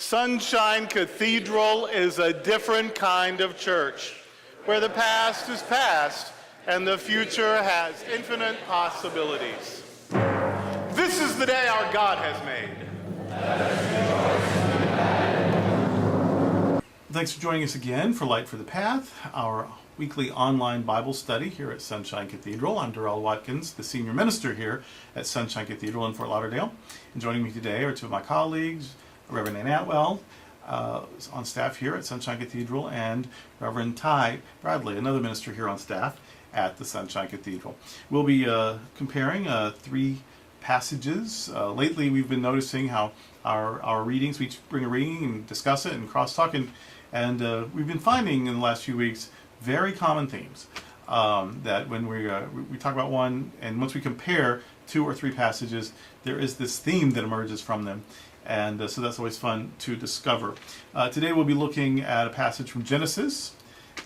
Sunshine Cathedral is a different kind of church, where the past is past and the future has infinite possibilities. This is the day our God has made. Thanks for joining us again for Light for the Path, our weekly online Bible study here at Sunshine Cathedral. I'm Darrell Watkins, the senior minister here at Sunshine Cathedral in Fort Lauderdale. And joining me today are two of my colleagues, Reverend Ann Atwell, on staff here at Sunshine Cathedral, and Reverend Ty Bradley, another minister here on staff at the Sunshine Cathedral. We'll be comparing three passages. Lately we've been noticing how our readings, we each bring a reading and discuss it and cross-talk, and we've been finding in the last few weeks very common themes that when we talk about one, and once we compare two or three passages, there is this theme that emerges from them, and so that's always fun to discover. Today we'll be looking at a passage from Genesis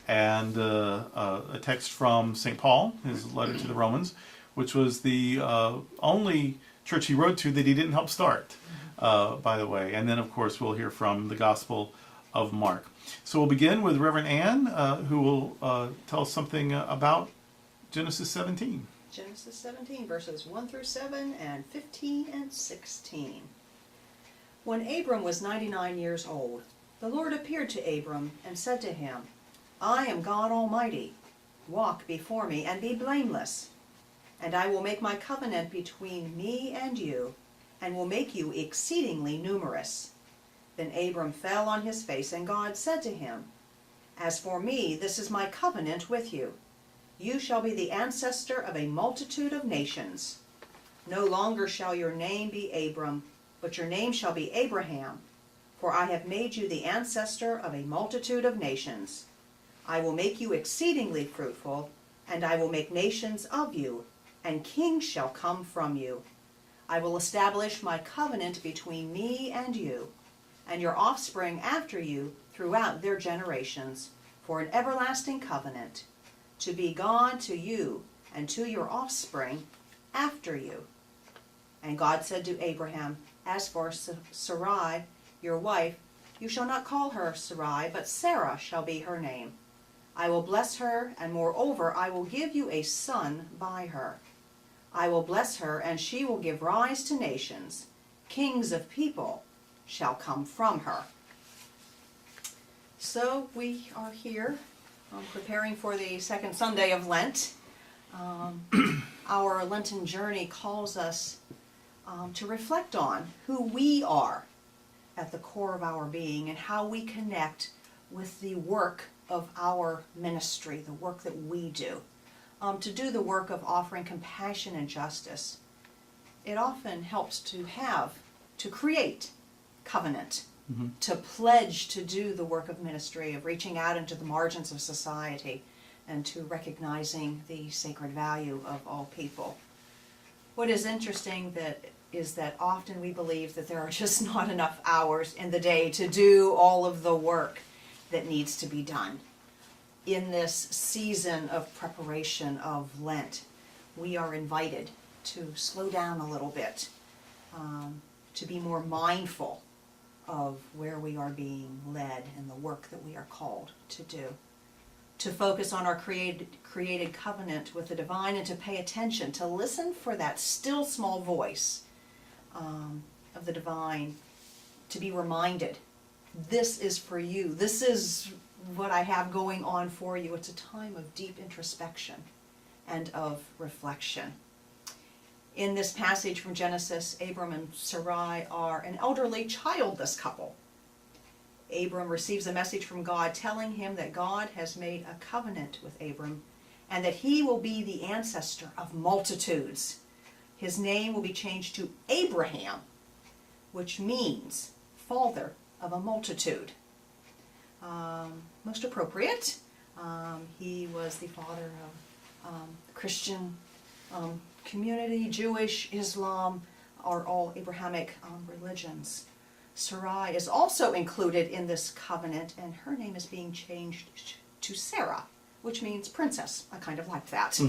and a text from St. Paul, his letter to the Romans, which was the only church he wrote to that he didn't help start, by the way. And then, of course, we'll hear from the Gospel of Mark. So we'll begin with Reverend Ann, who will tell us something about Genesis 17. Genesis 17, verses 1 through 7 and 15 and 16. When Abram was 99 years old, the Lord appeared to Abram and said to him, I am God Almighty. Walk before me and be blameless. And I will make my covenant between me and you, and will make you exceedingly numerous. Then Abram fell on his face, and God said to him, As for me, this is my covenant with you. You shall be the ancestor of a multitude of nations. No longer shall your name be Abram, but your name shall be Abraham, for I have made you the ancestor of a multitude of nations. I will make you exceedingly fruitful, and I will make nations of you, and kings shall come from you. I will establish my covenant between me and you, and your offspring after you throughout their generations, for an everlasting covenant, to be God to you and to your offspring after you. And God said to Abraham, As for Sarai, your wife, you shall not call her Sarai, but Sarah shall be her name. I will bless her, and moreover I will give you a son by her. I will bless her, and she will give rise to nations. Kings of people shall come from her. So we are here preparing for the second Sunday of Lent. Our Lenten journey calls us to reflect on who we are at the core of our being and how we connect with the work of our ministry, the work that we do. To do the work of offering compassion and justice, it often helps to create covenant, to pledge to do the work of ministry, of reaching out into the margins of society, and to recognizing the sacred value of all people. What is interesting is that often we believe that there are just not enough hours in the day to do all of the work that needs to be done. In this season of preparation of Lent, we are invited to slow down a little bit, to be more mindful of where we are being led and the work that we are called to do, to focus on our created covenant with the divine, and to pay attention, to listen for that still small voice of the divine, to be reminded, this is for you, this is what I have going on for you. It's a time of deep introspection and of reflection. In this passage from Genesis, Abram and Sarai are an elderly, childless couple. Abram receives a message from God telling him that God has made a covenant with Abram and that he will be the ancestor of multitudes. His name will be changed to Abraham, which means father of a multitude. Most appropriate. He was the father of Christian community. Jewish, Islam are all Abrahamic religions. Sarai is also included in this covenant, and her name is being changed to Sarah, which means princess. I kind of like that.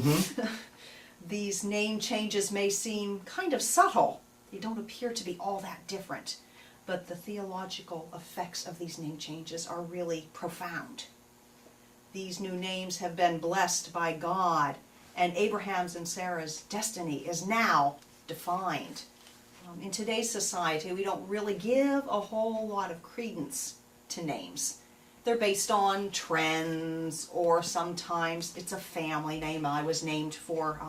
These name changes may seem kind of subtle. They don't appear to be all that different. but the theological effects of these name changes are really profound. These new names have been blessed by God, and Abraham's and Sarah's destiny is now defined. In today's society, we don't really give a whole lot of credence to names. They're based on trends, or sometimes it's a family name. I was named for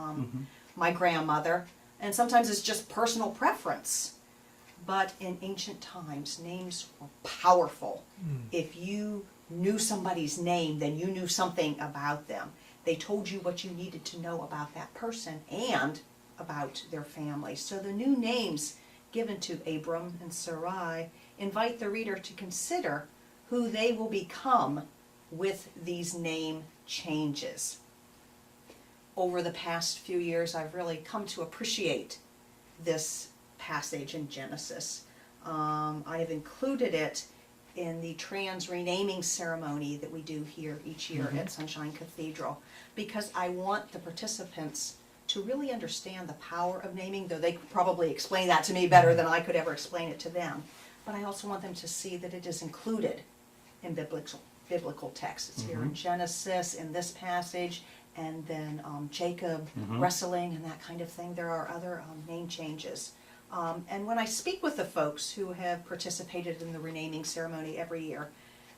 my grandmother, and sometimes it's just personal preference. But in ancient times, names were powerful. If you knew somebody's name, then you knew something about them. They told you what you needed to know about that person and about their family. So the new names given to Abram and Sarai invite the reader to consider who they will become with these name changes. Over the past few years, I've really come to appreciate this passage in Genesis. I have included it in the trans renaming ceremony that we do here each year at Sunshine Cathedral, because I want the participants to really understand the power of naming, though they could probably explain that to me better than I could ever explain it to them. But I also want them to see that it is included in biblical texts. It's here in Genesis, in this passage, and then Jacob wrestling and that kind of thing. There are other name changes. And when I speak with the folks who have participated in the renaming ceremony every year,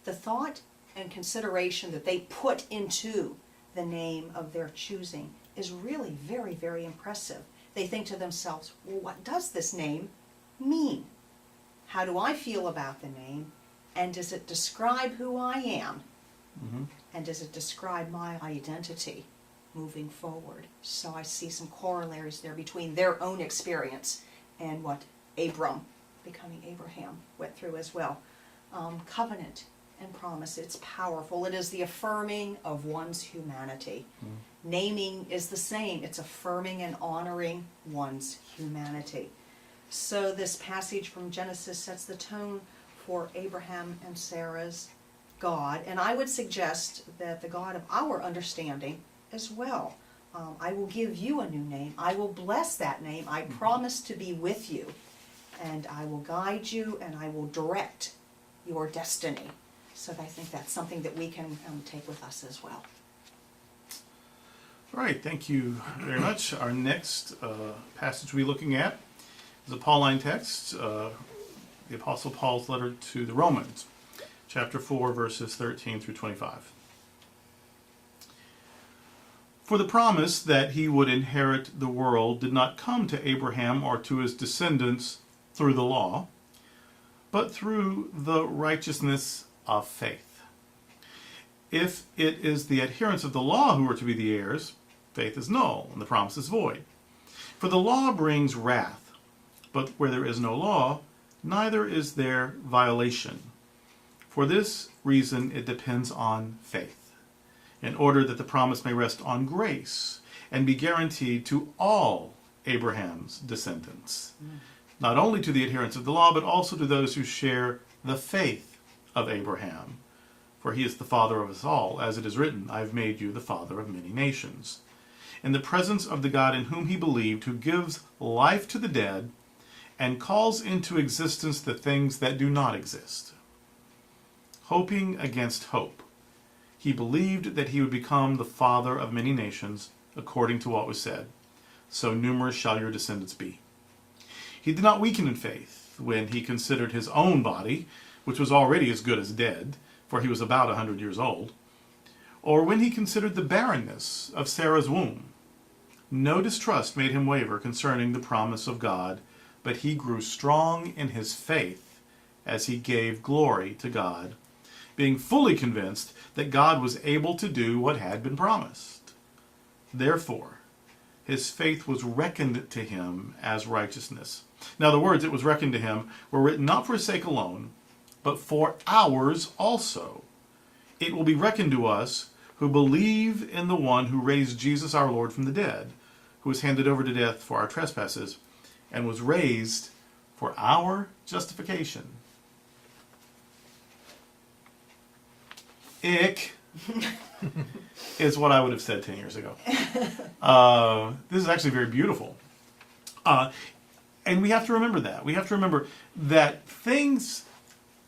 the thought and consideration that they put into the name of their choosing is really very, very impressive. They think to themselves, well, what does this name mean? How do I feel about the name? And does it describe who I am? And does it describe my identity moving forward? So I see some corollaries there between their own experience and what Abram, becoming Abraham, went through as well. Covenant and promise, it's powerful. It is the affirming of one's humanity. Naming is the same. It's affirming and honoring one's humanity. So this passage from Genesis sets the tone for Abraham and Sarah's God, and I would suggest that the God of our understanding as well. I will give you a new name. I will bless that name. I promise to be with you, and I will guide you, and I will direct your destiny. So I think that's something that we can take with us as well. All right, thank you very much. Our next passage we're looking at is a Pauline text, the Apostle Paul's letter to the Romans, chapter 4, verses 13 through 25. For the promise that he would inherit the world did not come to Abraham or to his descendants through the law, but through the righteousness of faith. If it is the adherents of the law who are to be the heirs, faith is null and the promise is void. For the law brings wrath, but where there is no law, neither is there violation. For this reason it depends on faith, in order that the promise may rest on grace and be guaranteed to all Abraham's descendants, not only to the adherents of the law, but also to those who share the faith of Abraham. For he is the father of us all, as it is written, I have made you the father of many nations. In the presence of the God in whom he believed, who gives life to the dead and calls into existence the things that do not exist. Hoping against hope, he believed that he would become the father of many nations, according to what was said, so numerous shall your descendants be. He did not weaken in faith when he considered his own body, which was already as good as dead, for he was about 100 years old, or when he considered the barrenness of Sarah's womb. No distrust made him waver concerning the promise of God, but he grew strong in his faith as he gave glory to God, being fully convinced that God was able to do what had been promised. Therefore, his faith was reckoned to him as righteousness. Now the words "it was reckoned to him" were written not for his sake alone, but for ours also. It will be reckoned to us who believe in the one who raised Jesus our Lord from the dead, who was handed over to death for our trespasses, and was raised for our justification. Ick is what I would have said 10 years ago. This is actually very beautiful. And And we have to remember that. We have to remember that things,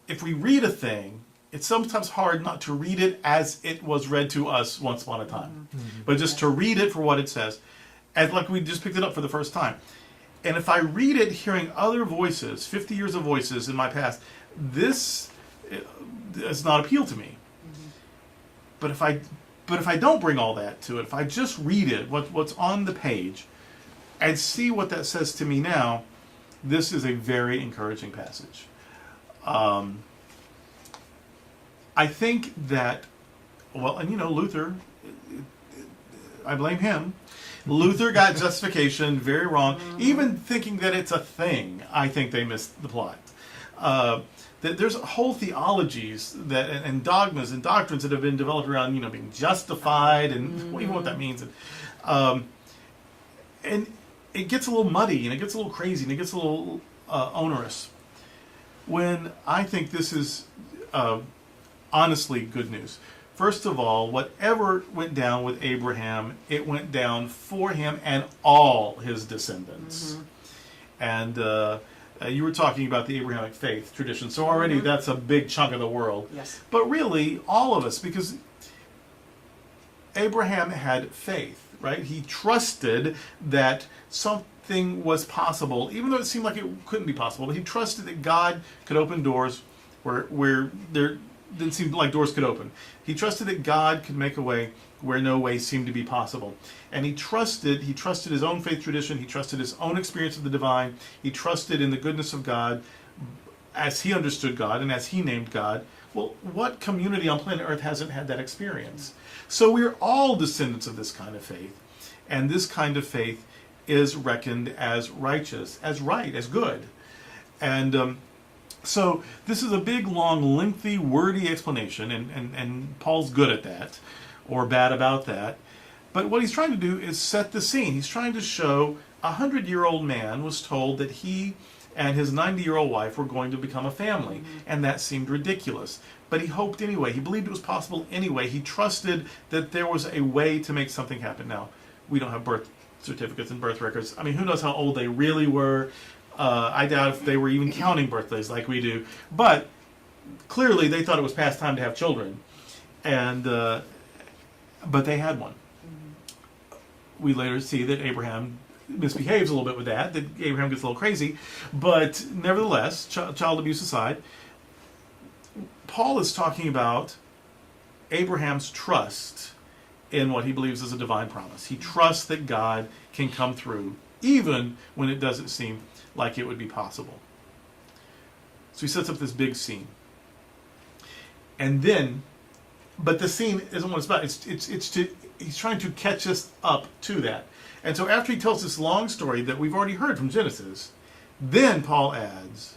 if we read a thing, it's sometimes hard not to read it as it was read to us once upon a time. But just to read it for what it says. And like we just picked it up for the first time. And if I read it hearing other voices, 50 years of voices in my past, this does not appeal to me. But if I don't bring all that to it, if I just read it, what's on the page, and see what that says to me now, this is a very encouraging passage. I think that, well, and Luther, I blame him. Luther got justification very wrong. Even thinking that it's a thing, I think they missed the plot. There's whole theologies that and dogmas and doctrines that have been developed around being justified and even what that means, and it gets a little muddy and it gets a little crazy and it gets a little onerous. When I think this is honestly good news. First of all, whatever went down with Abraham, it went down for him and all his descendants. And you were talking about the Abrahamic faith tradition, so already that's a big chunk of the world. Yes. But really, all of us, because Abraham had faith, right? He trusted that something was possible, even though it seemed like it couldn't be possible. But he trusted that God could open doors where there didn't seem like doors could open. He trusted that God could make a way where no way seemed to be possible. And he trusted his own faith tradition, he trusted his own experience of the divine, he trusted in the goodness of God as he understood God and as he named God. Well, what community on planet Earth hasn't had that experience? So we're all descendants of this kind of faith. And this kind of faith is reckoned as righteous, as right, as good. And so this is a big, long, lengthy, wordy explanation, and Paul's good at that, or bad about that. But what he's trying to do is set the scene. He's trying to show a 100-year-old man was told that he and his 90-year-old wife were going to become a family, and that seemed ridiculous. But he hoped anyway. He believed it was possible anyway. He trusted that there was a way to make something happen. Now, we don't have birth certificates and birth records. I mean, who knows how old they really were? I doubt if they were even counting birthdays like we do. But clearly they thought it was past time to have children. And but they had one. We later see that Abraham misbehaves a little bit with that Abraham gets a little crazy. But nevertheless, child abuse aside, Paul is talking about Abraham's trust in what he believes is a divine promise. He trusts that God can come through, even when it doesn't seem like it would be possible. So he sets up this big scene. And then, but the scene isn't what it's about. He's trying to catch us up to that. And so after he tells this long story that we've already heard from Genesis, then Paul adds,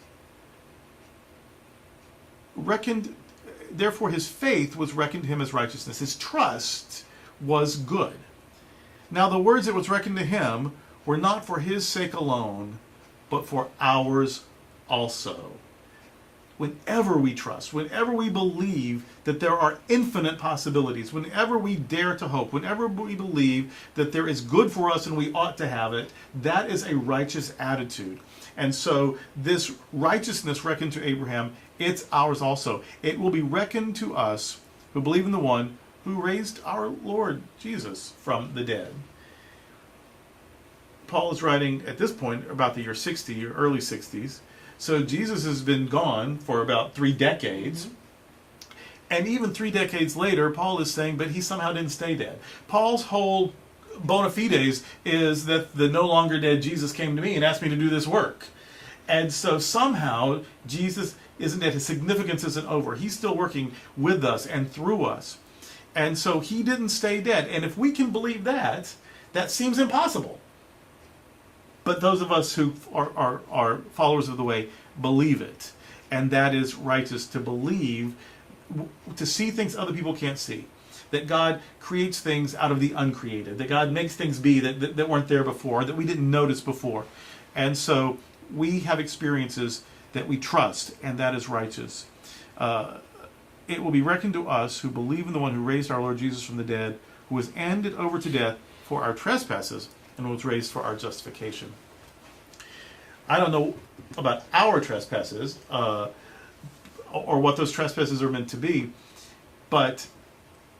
therefore his faith was reckoned to him as righteousness. His trust was good. Now the words that was reckoned to him were not for his sake alone, but for ours also. Whenever we trust, whenever we believe that there are infinite possibilities, whenever we dare to hope, whenever we believe that there is good for us and we ought to have it, that is a righteous attitude. And so this righteousness reckoned to Abraham, it's ours also. It will be reckoned to us who believe in the one who raised our Lord Jesus from the dead. Paul is writing at this point about the year 60 or early 60s. So Jesus has been gone for about 3 decades. And even 3 decades later, Paul is saying, but he somehow didn't stay dead. Paul's whole bona fides is that the no longer dead Jesus came to me and asked me to do this work. And so somehow Jesus isn't dead. His significance isn't over. He's still working with us and through us. And so he didn't stay dead. And if we can believe that, that seems impossible. But those of us who are followers of the way believe it. And that is righteous to believe, to see things other people can't see. That God creates things out of the uncreated. That God makes things be that weren't there before, that we didn't notice before. And so we have experiences that we trust, and that is righteous. It will be reckoned to us who believe in the one who raised our Lord Jesus from the dead, who was handed over to death for our trespasses, and was raised for our justification. I don't know about our trespasses, or what those trespasses are meant to be, but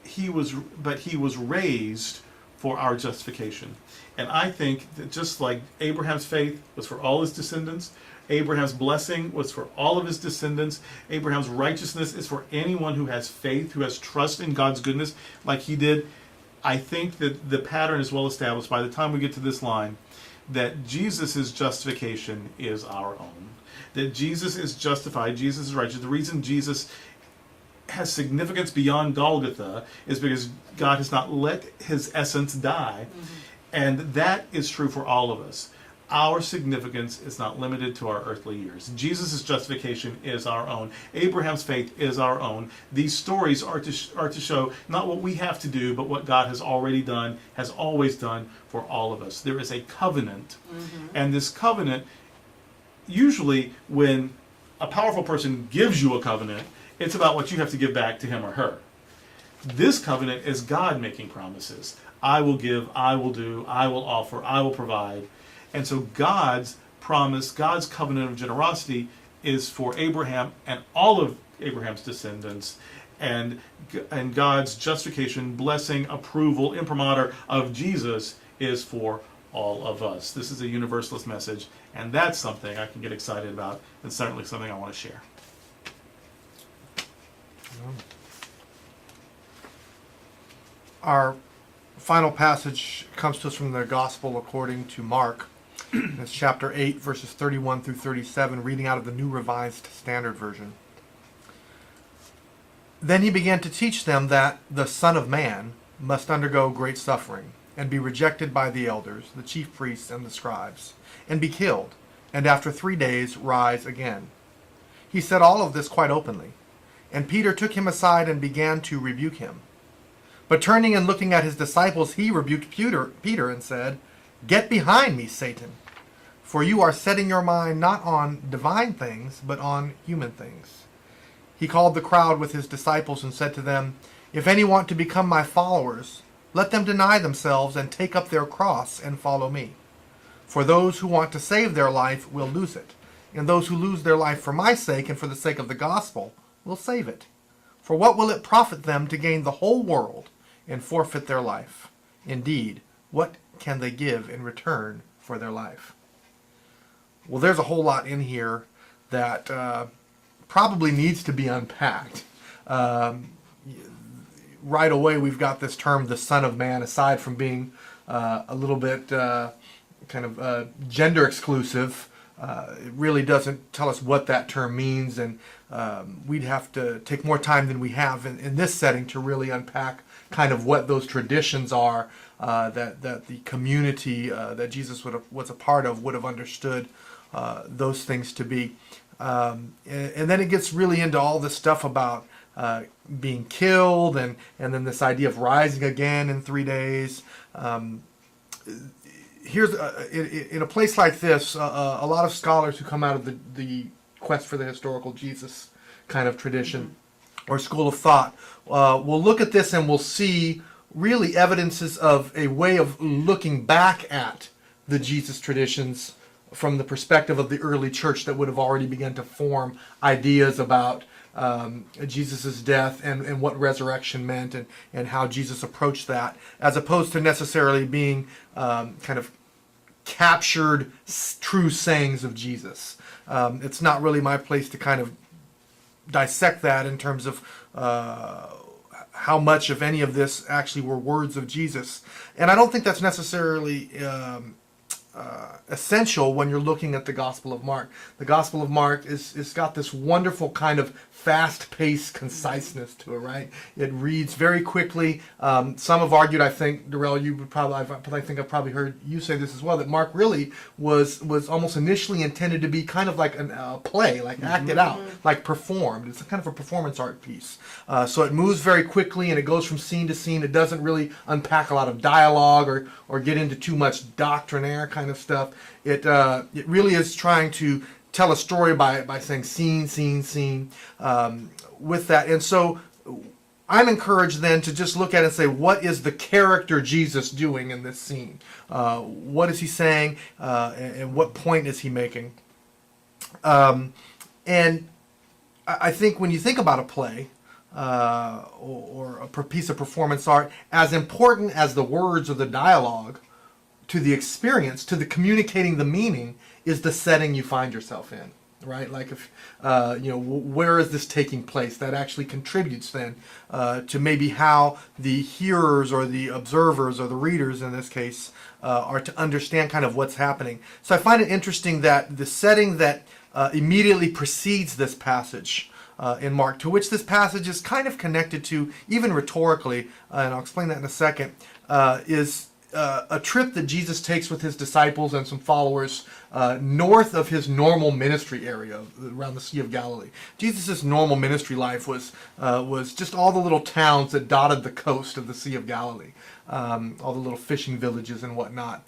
he was raised for our justification. And I think that just like Abraham's faith was for all his descendants, Abraham's blessing was for all of his descendants, Abraham's righteousness is for anyone who has faith, who has trust in God's goodness like he did. I think that the pattern is well established by the time we get to this line, that Jesus' justification is our own. That Jesus is justified, Jesus is righteous. The reason Jesus has significance beyond Golgotha is because God has not let his essence die. And that is true for all of us. Our significance is not limited to our earthly years. Jesus' justification is our own. Abraham's faith is our own. These stories are to show not what we have to do, but what God has already done, has always done for all of us. There is a covenant. And this covenant, usually when a powerful person gives you a covenant, it's about what you have to give back to him or her. This covenant is God making promises. I will give, I will do, I will offer, I will provide. And so God's promise, God's covenant of generosity is for Abraham and all of Abraham's descendants. And God's justification, blessing, approval, imprimatur of Jesus is for all of us. This is a universalist message, and that's something I can get excited about, and certainly something I want to share. Our final passage comes to us from the Gospel according to Mark. It's chapter 8, verses 31 through 37, reading out of the New Revised Standard Version. Then he began to teach them that the Son of Man must undergo great suffering, and be rejected by the elders, the chief priests, and the scribes, and be killed, and after 3 days rise again. He said all of this quite openly, and Peter took him aside and began to rebuke him. But turning and looking at his disciples, he rebuked Peter and said, "Get behind me, Satan, for you are setting your mind not on divine things, but on human things." He called the crowd with his disciples and said to them, "If any want to become my followers, let them deny themselves and take up their cross and follow me. For those who want to save their life will lose it, and those who lose their life for my sake and for the sake of the gospel will save it. For what will it profit them to gain the whole world and forfeit their life? Indeed, what can they give in return for their life?" Well, there's a whole lot in here that probably needs to be unpacked. Right away, we've got this term, the Son of Man, aside from being a little bit gender exclusive. It really doesn't tell us what that term means, and we'd have to take more time than we have in this setting to really unpack kind of what those traditions are that the community that Jesus was a part of would have understood those things to be. And then it gets really into all this stuff about being killed, and then this idea of rising again in 3 days. Here's in a place like this, a lot of scholars who come out of the quest for the historical Jesus kind of tradition or school of thought will look at this and will see really evidences of a way of looking back at the Jesus traditions from the perspective of the early church that would have already begun to form ideas about Jesus' death and what resurrection meant, and how Jesus approached that, as opposed to necessarily being kind of captured true sayings of Jesus. It's not really my place to kind of dissect that in terms of how much of any of this actually were words of Jesus. And I don't think that's necessarily essential when you're looking at the Gospel of Mark. The Gospel of Mark is got this wonderful kind of fast-paced conciseness to it, right? It reads very quickly. Some have argued, I think, Darrell, you would probably, I think I've probably heard you say this as well, that Mark really was almost initially intended to be kind of like a play, like acted out, like performed. It's a kind of a performance art piece. So it moves very quickly and it goes from scene to scene. It doesn't really unpack a lot of dialogue or get into too much doctrinaire kind of stuff. It really is trying to tell a story by saying scene with that. And so I'm encouraged then to just look at it and say, what is the character Jesus doing in this scene? What is he saying, and what point is he making? And I think when you think about a play or a piece of performance art, as important as the words or the dialogue to the experience, to the communicating the meaning, is the setting you find yourself in. Right, like if where is this taking place? That actually contributes then to maybe how the hearers or the observers or the readers in this case are to understand kind of what's happening. So I find it interesting that the setting that immediately precedes this passage in Mark, to which this passage is kind of connected to, even rhetorically, and I'll explain that in a second, is a trip that Jesus takes with his disciples and some followers north of his normal ministry area around the Sea of Galilee. Jesus' normal ministry life was just all the little towns that dotted the coast of the Sea of Galilee, all the little fishing villages and whatnot.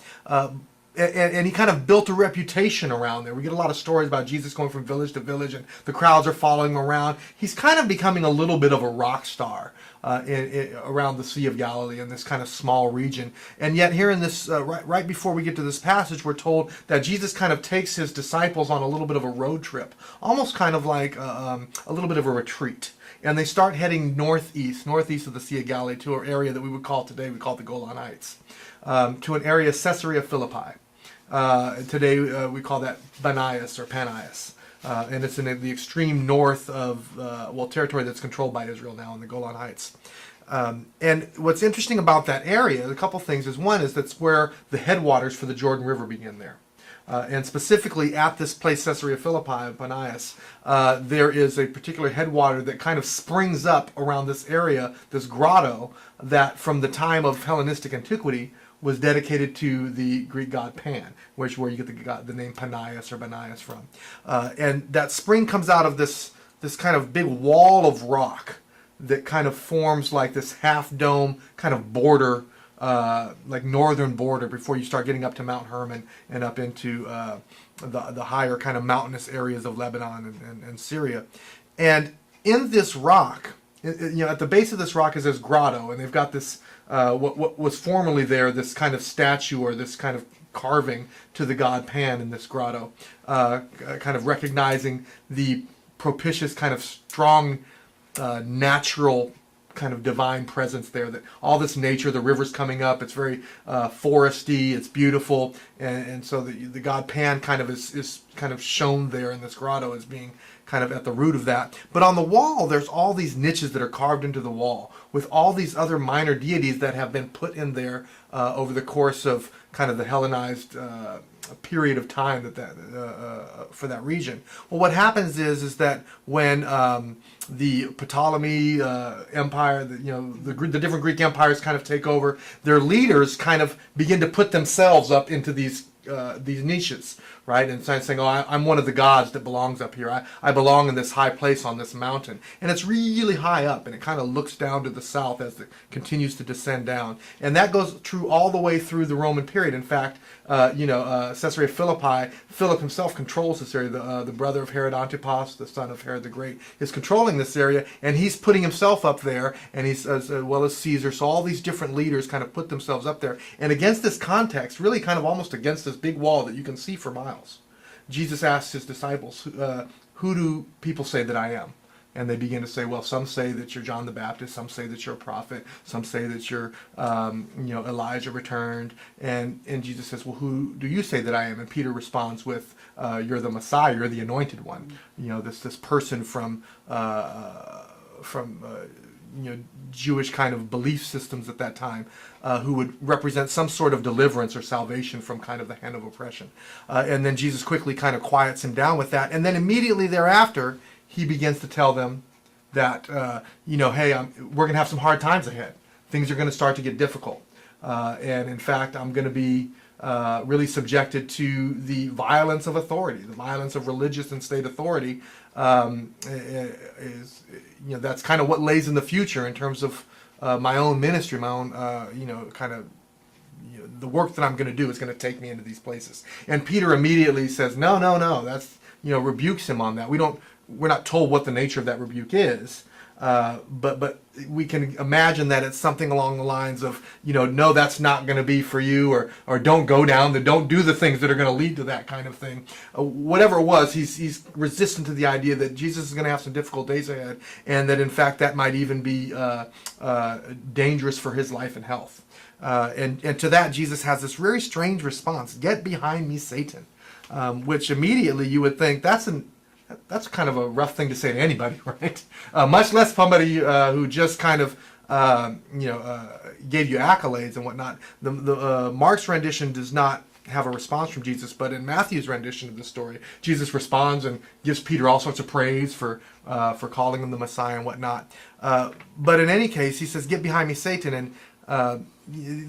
And he kind of built a reputation around there. We get a lot of stories about Jesus going from village to village, and the crowds are following him around. He's kind of becoming a little bit of a rock star around the Sea of Galilee in this kind of small region. And yet here in this, right before we get to this passage, we're told that Jesus kind of takes his disciples on a little bit of a road trip, almost kind of like a little bit of a retreat. And they start heading northeast of the Sea of Galilee to an area that we would call today, we call it the Golan Heights, to an area, Caesarea Philippi. Today we call that Banias or Panias. And it's in the extreme north of, territory that's controlled by Israel now in the Golan Heights. And what's interesting about that area, a couple things, is one is that's where the headwaters for the Jordan River begin there. And specifically at this place, Caesarea Philippi, Banias, there is a particular headwater that kind of springs up around this area, this grotto, that from the time of Hellenistic antiquity was dedicated to the Greek god Pan, where you get the name Panias or Banias from. And that spring comes out of this kind of big wall of rock that kind of forms like this half dome kind of border, like northern border, before you start getting up to Mount Hermon and up into the higher kind of mountainous areas of Lebanon and Syria. And in this rock, at the base of this rock is this grotto, and they've got this what was formerly there, this kind of statue or this kind of carving to the god Pan in this grotto, kind of recognizing the propitious kind of strong natural kind of divine presence there, that all this nature, the river's coming up, it's very foresty, it's beautiful, and so the god Pan kind of is kind of shown there in this grotto as being kind of at the root of that. But on the wall, there's all these niches that are carved into the wall with all these other minor deities that have been put in there over the course of kind of the Hellenized period of time for that region. Well, what happens is that when the Ptolemy Empire, the different Greek empires kind of take over, their leaders kind of begin to put themselves up into these niches, right? And saying, I'm one of the gods that belongs up here. I belong in this high place on this mountain. And it's really high up, and it kind of looks down to the south as it continues to descend down. And that goes through all the way through the Roman period. In fact, Caesarea Philippi, Philip himself controls this area. The brother of Herod Antipas, the son of Herod the Great, is controlling this area, and he's putting himself up there, and he's as well as Caesar. So all these different leaders kind of put themselves up there. And against this context, really kind of almost against this big wall that you can see for miles, Jesus asks his disciples, who do people say that I am? And they begin to say, well, some say that you're John the Baptist, some say that you're a prophet, some say that you're, Elijah returned. And Jesus says, well, who do you say that I am? And Peter responds with, you're the Messiah, you're the anointed one. This person from Jewish kind of belief systems at that time, who would represent some sort of deliverance or salvation from kind of the hand of oppression. And then Jesus quickly kind of quiets him down with that. And then immediately thereafter, he begins to tell them that, hey, we're going to have some hard times ahead. Things are going to start to get difficult. And in fact, I'm going to be really subjected to the violence of authority, the violence of religious and state authority. That's kind of what lays in the future in terms of my own ministry, my own, the work that I'm going to do is going to take me into these places. And Peter immediately says, no, that's, rebukes him on that. We don't we're not told what the nature of that rebuke is. But we can imagine that it's something along the lines of, no, that's not going to be for you, or don't go down, don't do the things that are going to lead to that kind of thing. Whatever it was, he's resistant to the idea that Jesus is going to have some difficult days ahead, and that in fact that might even be dangerous for his life and health. And to that, Jesus has this very strange response: "Get behind me, Satan," which immediately you would think that's kind of a rough thing to say to anybody, right? Much less somebody who just kind of, gave you accolades and whatnot. The Mark's rendition does not have a response from Jesus, but in Matthew's rendition of the story, Jesus responds and gives Peter all sorts of praise for calling him the Messiah and whatnot. But in any case, he says, "Get behind me, Satan," and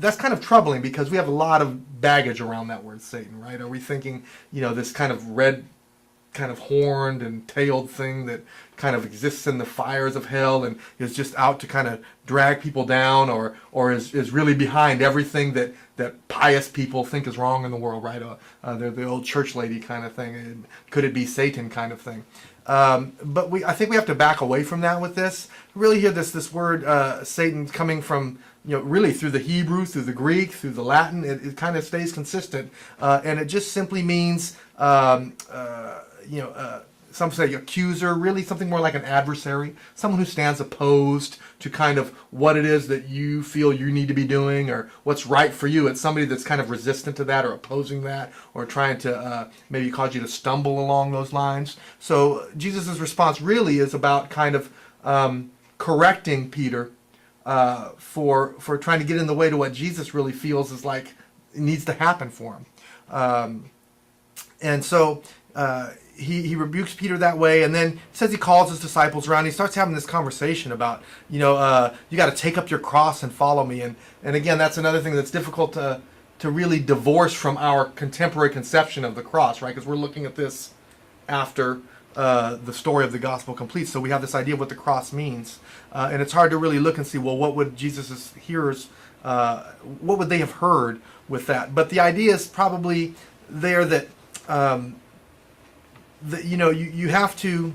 that's kind of troubling because we have a lot of baggage around that word Satan, right? Are we thinking, this kind of red, kind of horned and tailed thing that kind of exists in the fires of hell and is just out to kind of drag people down, or is really behind everything that pious people think is wrong in the world, right? They're the old church lady kind of thing. Could it be Satan kind of thing? But I think we have to back away from that with this. Really hear this word Satan coming from, really through the Hebrew, through the Greek, through the Latin. It kind of stays consistent, and it just simply means some say accuser, really something more like an adversary, someone who stands opposed to kind of what it is that you feel you need to be doing or what's right for you. It's somebody that's kind of resistant to that or opposing that or trying to maybe cause you to stumble along those lines. So Jesus' response really is about kind of correcting Peter for trying to get in the way to what Jesus really feels is like it needs to happen for him. And so he rebukes Peter that way, and then says he calls his disciples around. He starts having this conversation about, you got to take up your cross and follow me. And again, that's another thing that's difficult to really divorce from our contemporary conception of the cross, right? Because we're looking at this after the story of the gospel completes. So we have this idea of what the cross means. And it's hard to really look and see, well, what would Jesus' hearers, what would they have heard with that? But the idea is probably there that you have to.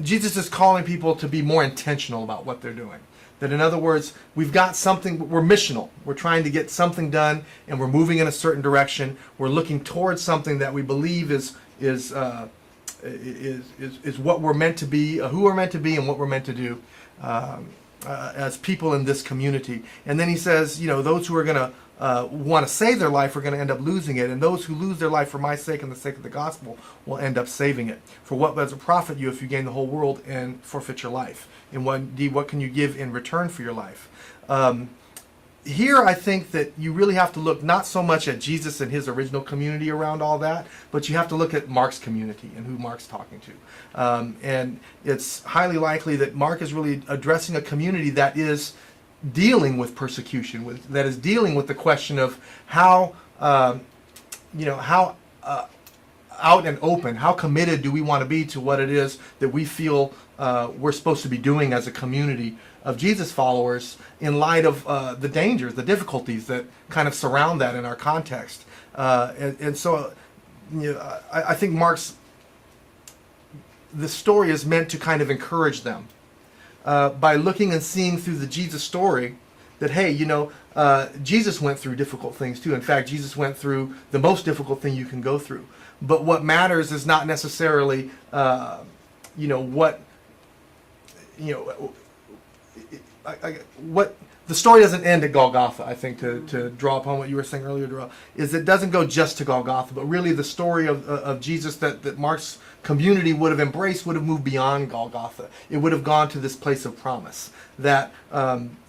Jesus is calling people to be more intentional about what they're doing. That in other words, we've got something. We're missional. We're trying to get something done, and we're moving in a certain direction. We're looking towards something that we believe is what we're meant to be, who we're meant to be, and what we're meant to do as people in this community. And then he says, those who are going to want to save their life are going to end up losing it, and those who lose their life for my sake and the sake of the gospel will end up saving it. For what does it profit you if you gain the whole world and forfeit your life? And what can you give in return for your life? Here I think that you really have to look not so much at Jesus and his original community around all that, but you have to look at Mark's community and who Mark's talking to. And it's highly likely that Mark is really addressing a community that is dealing with persecution, that is dealing with the question of how out and open, how committed do we want to be to what it is that we feel we're supposed to be doing as a community of Jesus followers in light of the dangers, the difficulties that kind of surround that in our context. And so I think the story is meant to kind of encourage them. By looking and seeing through the Jesus story that, hey, Jesus went through difficult things too. In fact, Jesus went through the most difficult thing you can go through. But what matters is not necessarily, what the story doesn't end at Golgotha. I think to draw upon what you were saying earlier, Darrell, is it doesn't go just to Golgotha, but really the story of Jesus that Mark's community would have embraced would have moved beyond Golgotha. It would have gone to this place of promise. That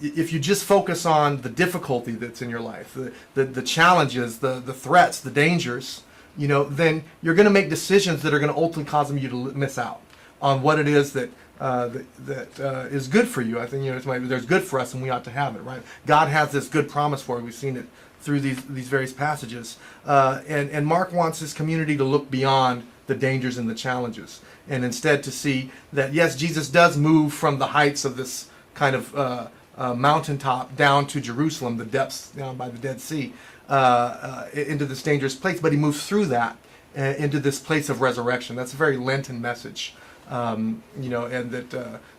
if you just focus on the difficulty that's in your life, the challenges, the threats, the dangers, then you're going to make decisions that are going to ultimately cause you to miss out on what it is that is good for you. I think there's good for us, and we ought to have it. Right? God has this good promise for us. We've seen it through these various passages, and Mark wants his community to look beyond the dangers and the challenges, and instead to see that yes, Jesus does move from the heights of this kind of mountaintop down to Jerusalem, the depths down by the Dead Sea, into this dangerous place, but he moves through that into this place of resurrection. That's a very Lenten message, and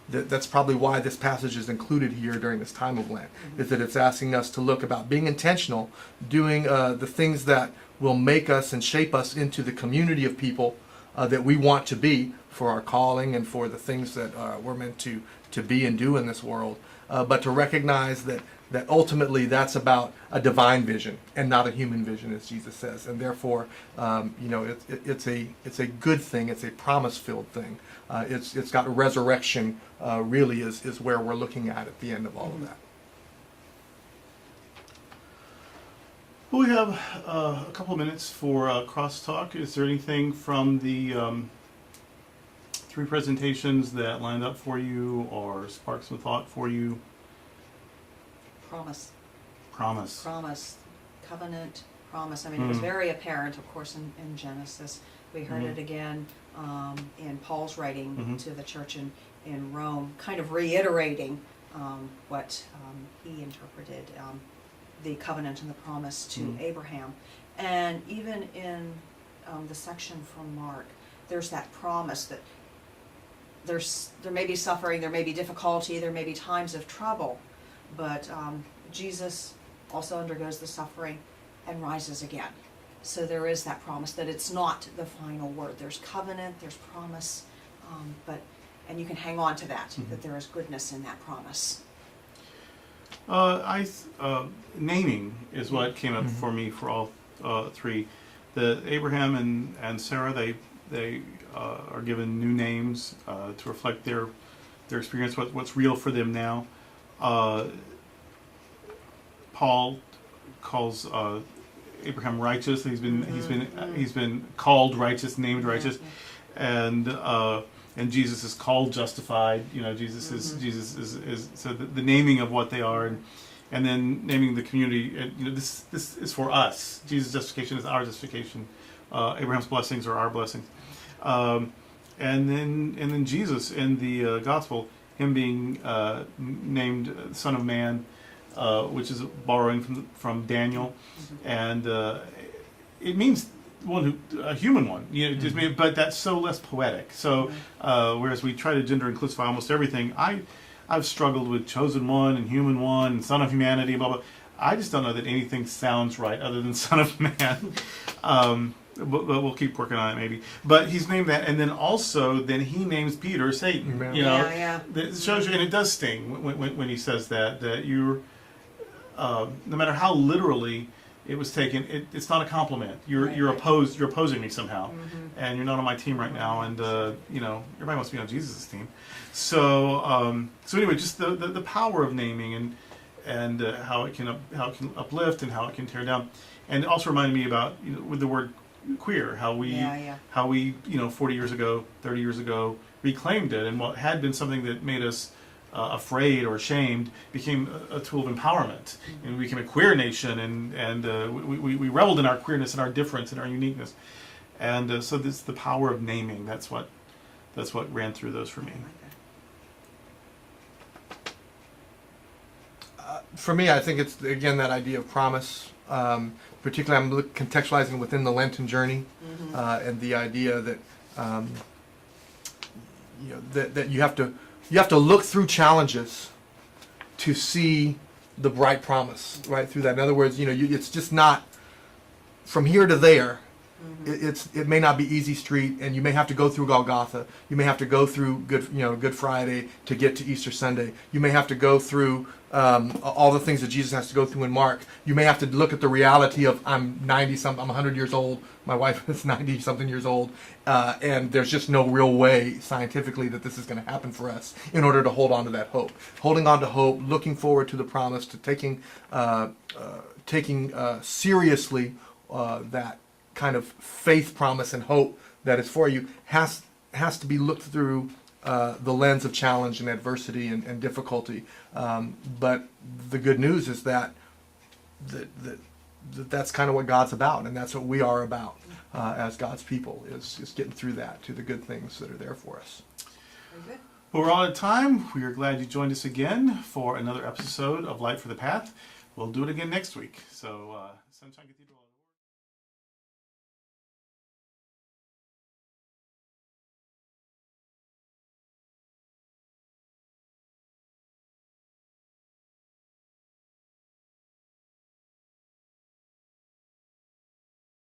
that's probably why this passage is included here during this time of Lent, is that it's asking us to look about being intentional, doing the things that will make us and shape us into the community of people that we want to be for our calling and for the things that we're meant to be and do in this world, but to recognize that ultimately that's about a divine vision and not a human vision, as Jesus says, and therefore, it's a good thing. It's a promise-filled thing. It's got resurrection. Really is where we're looking at the end of all of that. Well, we have a couple of minutes for crosstalk. Is there anything from the 3 presentations that lined up for you or sparked some thought for you? Promise. Promise. Covenant, promise. I mean, it was very apparent, of course, in Genesis. We heard it again in Paul's writing to the church in Rome, kind of reiterating what he interpreted, the covenant and the promise to Abraham. And even in the section from Mark, there's that promise that there may be suffering, there may be difficulty, there may be times of trouble, but Jesus also undergoes the suffering and rises again. So there is that promise that it's not the final word. There's covenant, there's promise, and you can hang on to that, that there is goodness in that promise. Naming is what came up for me for all 3. The Abraham and Sarah, they are given new names to reflect their experience, what's real for them now. Paul calls Abraham righteous. He's been called righteous, named righteous, and Jesus is called justified. Jesus is so the naming of what they are, and then naming the community. And this is for us. Jesus' justification is our justification. Abraham's blessings are our blessings, and then Jesus in the gospel, him being named Son of Man, which is borrowing from Daniel, and it means a human one, but that's so less poetic. So whereas we try to gender inclusify almost everything, I've struggled with chosen one and human one and son of humanity, blah blah. I just don't know that anything sounds right other than Son of Man. But we'll keep working on it maybe. But he's named that, and then he names Peter Satan. Yeah. That shows you, and it does sting when he says that you're no matter how literally it was taken, it's not a compliment. You're opposing me somehow, and you're not on my team right now. And everybody wants to be on Jesus' team. So anyway, just the power of naming and how it can uplift and how it can tear down, and it also reminded me about with the word queer, how we 40 years ago, 30 years ago reclaimed it, and what had been something that made us afraid or ashamed became a tool of empowerment, and we became a queer nation, and we reveled in our queerness and our difference and our uniqueness, and so this the power of naming. That's what ran through those for me. For me, I think it's again that idea of promise. Particularly, I'm contextualizing within the Lenten journey, and the idea that that you have to look through challenges to see the bright promise right through that. In other words, it's just not from here to there. It may not be easy street, and you may have to go through Golgotha. You may have to go through Good Friday to get to Easter Sunday. You may have to go through all the things that Jesus has to go through in Mark. You may have to look at the reality of I'm 90-something, I'm 100 years old. My wife is 90-something years old, and there's just no real way scientifically that this is going to happen for us. In order to hold on to that hope, holding on to hope, looking forward to the promise, to taking seriously that kind of faith, promise, and hope that is for you has to be looked through the lens of challenge and adversity and difficulty. But the good news is that's kind of what God's about, and that's what we are about as God's people, is getting through that to the good things that are there for us. Very good. Well, we're out of time. We are glad you joined us again for another episode of Light for the Path. We'll do it again next week. So, Sunshine Cathedral.